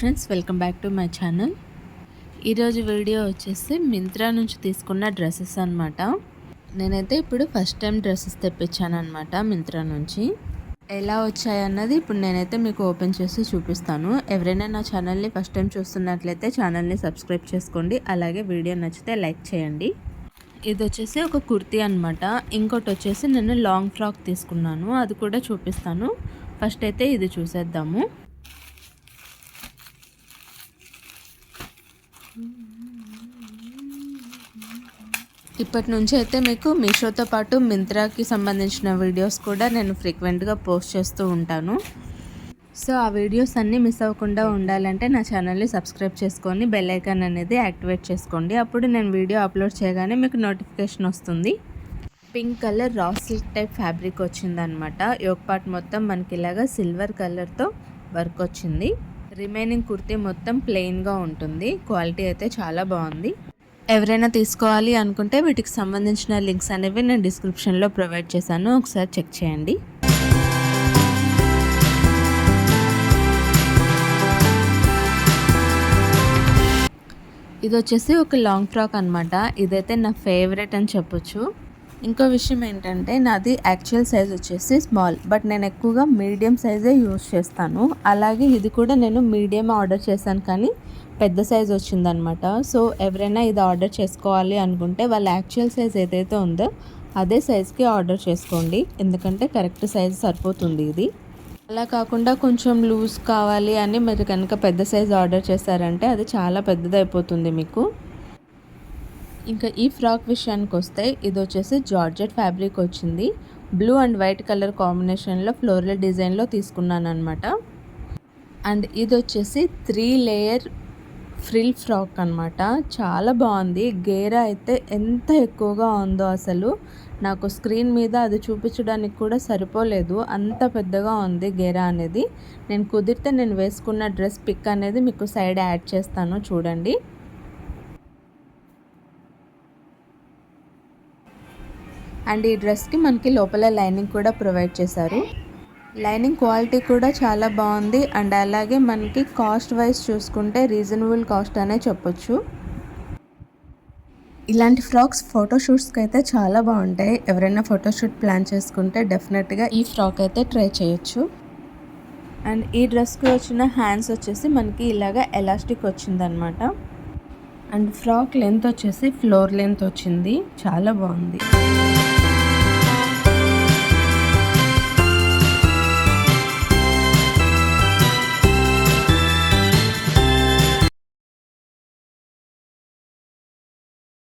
Friends, welcome back to my channel. ఈరోజు video వచ్చేసి మింత్రా నుంచి తీసుకున్న డ్రెస్సెస్ అనమాట. నేనైతే ఇప్పుడు ఫస్ట్ టైం డ్రెస్సెస్ తెప్పించాను అనమాట మింత్రా నుంచి. ఎలా వచ్చాయన్నది ఇప్పుడు నేనైతే మీకు ఓపెన్ చేసి చూపిస్తాను. ఎవరైనా నా ఛానల్ని ఫస్ట్ టైం చూస్తున్నట్లయితే ఛానల్ని సబ్స్క్రైబ్ చేసుకోండి. అలాగే వీడియో నచ్చితే లైక్ చేయండి. ఇది వచ్చేసి ఒక కుర్తీ అనమాట. ఇంకోటి వచ్చేసి నేను లాంగ్ ఫ్రాక్ తీసుకున్నాను, అది కూడా చూపిస్తాను. ఫస్ట్ అయితే ఇది చూసేద్దాము. ఇప్పటి నుంచి అయితే మీకు మీషోతో పాటు మింత్రాకి సంబంధించిన వీడియోస్ కూడా నేను ఫ్రీక్వెంట్గా పోస్ట్ చేస్తూ ఉంటాను. సో ఆ వీడియోస్ అన్నీ మిస్ అవ్వకుండా ఉండాలంటే నా ఛానల్ని సబ్స్క్రైబ్ చేసుకొని బెల్ ఐకాన్ అనేది యాక్టివేట్ చేసుకోండి. అప్పుడు నేను వీడియో అప్లోడ్ చేయగానే మీకు నోటిఫికేషన్ వస్తుంది. Pink colour raw silk type fabric వచ్చిందనమాట. యోక్ పార్ట్ మొత్తం మనకి ఇలాగా సిల్వర్ కలర్తో వర్క్ వచ్చింది. రిమైనింగ్ కుర్తీ మొత్తం ప్లెయిన్గా ఉంటుంది. క్వాలిటీ అయితే చాలా బాగుంది. ఎవరైనా తీసుకోవాలి అనుకుంటే వీటికి సంబంధించిన లింక్స్ అనేవి నేను డిస్క్రిప్షన్లో ప్రొవైడ్ చేశాను, ఒకసారి చెక్ చేయండి. ఇది వచ్చేసి ఒక లాంగ్ ఫ్రాక్ అనమాట. ఇదైతే నా ఫేవరెట్ అని చెప్పొచ్చు. ఇంకో విషయం ఏంటంటే నాది యాక్చువల్ సైజ్ వచ్చేసి స్మాల్, బట్ నేను ఎక్కువగా మీడియం సైజే యూజ్ చేస్తాను. అలాగే ఇది కూడా నేను మీడియం ఆర్డర్ చేశాను, కానీ పెద్ద సైజ్ వచ్చిందనమాట. సో ఎవరైనా ఇది ఆర్డర్ చేసుకోవాలి అనుకుంటే వాళ్ళ యాక్చువల్ సైజ్ ఏదైతే ఉందో అదే సైజ్కి ఆర్డర్ చేసుకోండి, ఎందుకంటే కరెక్ట్ సైజ్ సరిపోతుంది ఇది. అలా కాకుండా కొంచెం లూజ్ కావాలి అని మీరు కనుక పెద్ద సైజ్ ఆర్డర్ చేశారంటే అది చాలా పెద్దదైపోతుంది మీకు. ఇంకా ఈ ఫ్రాక్ విషయానికి వస్తే ఇది వచ్చేసి జార్జెట్ ఫ్యాబ్రిక్ వచ్చింది. బ్లూ అండ్ వైట్ కలర్ కాంబినేషన్లో ఫ్లోరల్ డిజైన్లో తీసుకున్నాను అనమాట. అండ్ ఇది వచ్చేసి 3 లేయర్ ఫ్రిల్ ఫ్రాక్ అనమాట. చాలా బాగుంది. గేరా అయితే ఎంత ఎక్కువగా ఉందో అసలు నాకు స్క్రీన్ మీద అది చూపించడానికి కూడా సరిపోలేదు, అంత పెద్దగా ఉంది గేరా అనేది. నేను కుదిరితే నేను వేసుకున్న డ్రెస్ పిక్ అనేది మీకు సైడ్ యాడ్ చేస్తాను, చూడండి. అండ్ ఈ డ్రెస్కి మనకి లోపల లైనింగ్ కూడా ప్రొవైడ్ చేశారు. లైనింగ్ క్వాలిటీ కూడా చాలా బాగుంది. అండ్ అలాగే మనకి కాస్ట్ వైజ్ చూసుకుంటే రీజనబుల్ కాస్ట్ అనే చెప్పొచ్చు. ఇలాంటి ఫ్రాక్స్ ఫోటోషూట్స్కి అయితే చాలా బాగుంటాయి. ఎవరైనా ఫోటోషూట్ ప్లాన్ చేసుకుంటే డెఫినెట్గా ఈ ఫ్రాక్ అయితే ట్రై చేయొచ్చు. అండ్ ఈ డ్రెస్కి వచ్చిన హ్యాండ్స్ వచ్చేసి మనకి ఇలాగా ఎలాస్టిక్ వచ్చిందనమాట. అండ్ ఫ్రాక్ లెంత్ వచ్చేసి ఫ్లోర్ లెంత్ వచ్చింది, చాలా బాగుంది.